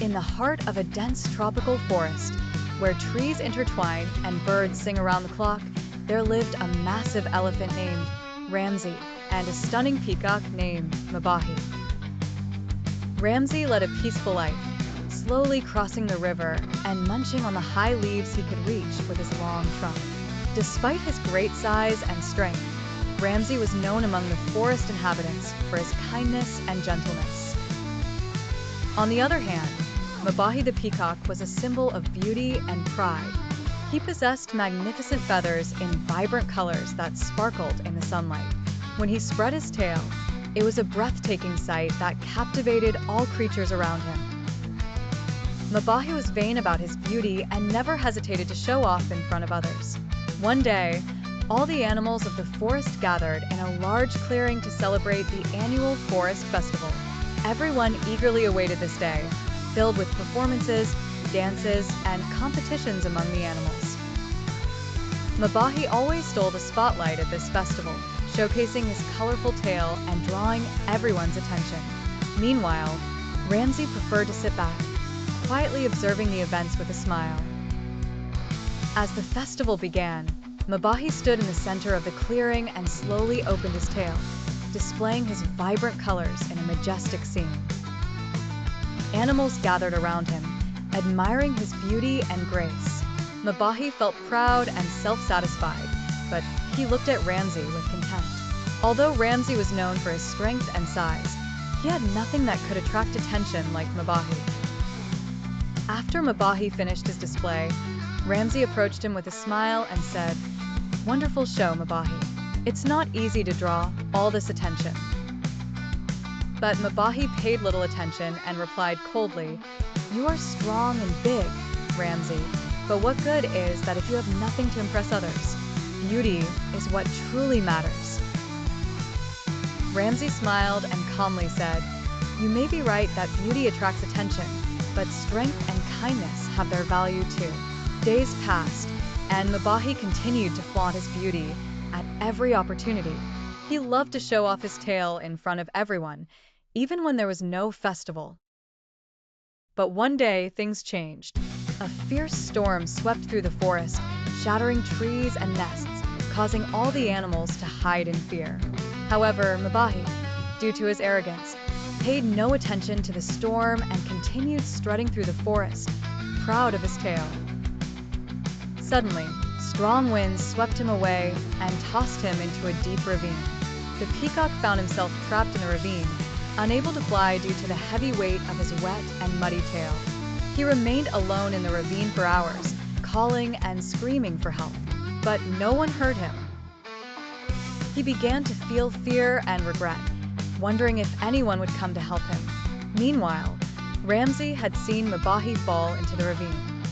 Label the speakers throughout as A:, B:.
A: In the heart of a dense tropical forest, where trees intertwine and birds sing around the clock, there lived a massive elephant named Ramsey and a stunning peacock named Mabahi. Ramsey led a peaceful life, slowly crossing the river and munching on the high leaves he could reach with his long trunk. Despite his great size and strength, Ramsey was known among the forest inhabitants for his kindness and gentleness. On the other hand, Mabahi the peacock was a symbol of beauty and pride. He possessed magnificent feathers in vibrant colors that sparkled in the sunlight. When he spread his tail, it was a breathtaking sight that captivated all creatures around him. Mabahi was vain about his beauty and never hesitated to show off in front of others. One day, all the animals of the forest gathered in a large clearing to celebrate the annual forest festival. Everyone eagerly awaited this day, filled with performances, dances, and competitions among the animals. Mabahi always stole the spotlight at this festival, showcasing his colorful tail and drawing everyone's attention. Meanwhile, Ramsey preferred to sit back, quietly observing the events with a smile. As the festival began, Mabahi stood in the center of the clearing and slowly opened his tail, displaying his vibrant colors in a majestic scene. Animals gathered around him, admiring his beauty and grace. Mabahi felt proud and self-satisfied, but he looked at Ramsey with contempt. Although Ramsey was known for his strength and size, he had nothing that could attract attention like Mabahi. After Mabahi finished his display, Ramsey approached him with a smile and said, "Wonderful show, Mabahi. It's not easy to draw all this attention." But Mabahi paid little attention and replied coldly, "You are strong and big, Ramsey, but what good is that if you have nothing to impress others? Beauty is what truly matters." Ramsey smiled and calmly said, "You may be right that beauty attracts attention, but strength and kindness have their value too." Days passed, and Mabahi continued to flaunt his beauty at every opportunity. He loved to show off his tail in front of everyone, even when there was no festival. But one day, things changed. A fierce storm swept through the forest, shattering trees and nests, causing all the animals to hide in fear. However, Mabahi, due to his arrogance, paid no attention to the storm and continued strutting through the forest, proud of his tail. Suddenly, strong winds swept him away and tossed him into a deep ravine. The peacock found himself trapped in the ravine, unable to fly due to the heavy weight of his wet and muddy tail. He remained alone in the ravine for hours, calling and screaming for help, but no one heard him. He began to feel fear and regret, wondering if anyone would come to help him. Meanwhile, Ramsey had seen Mabahi fall into the ravine.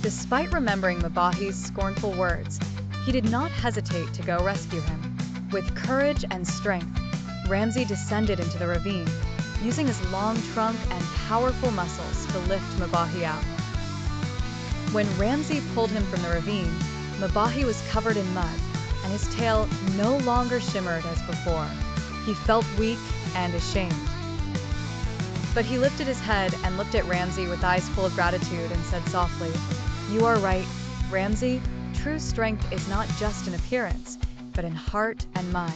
A: Despite remembering Mabahi's scornful words, he did not hesitate to go rescue him. With courage and strength, Ramsey descended into the ravine, using his long trunk and powerful muscles to lift Mabahi out. When Ramsey pulled him from the ravine, Mabahi was covered in mud, and his tail no longer shimmered as before. He felt weak and ashamed. But he lifted his head and looked at Ramsey with eyes full of gratitude and said softly, "You are right, Ramsey. True strength is not just in appearance, but in heart and mind."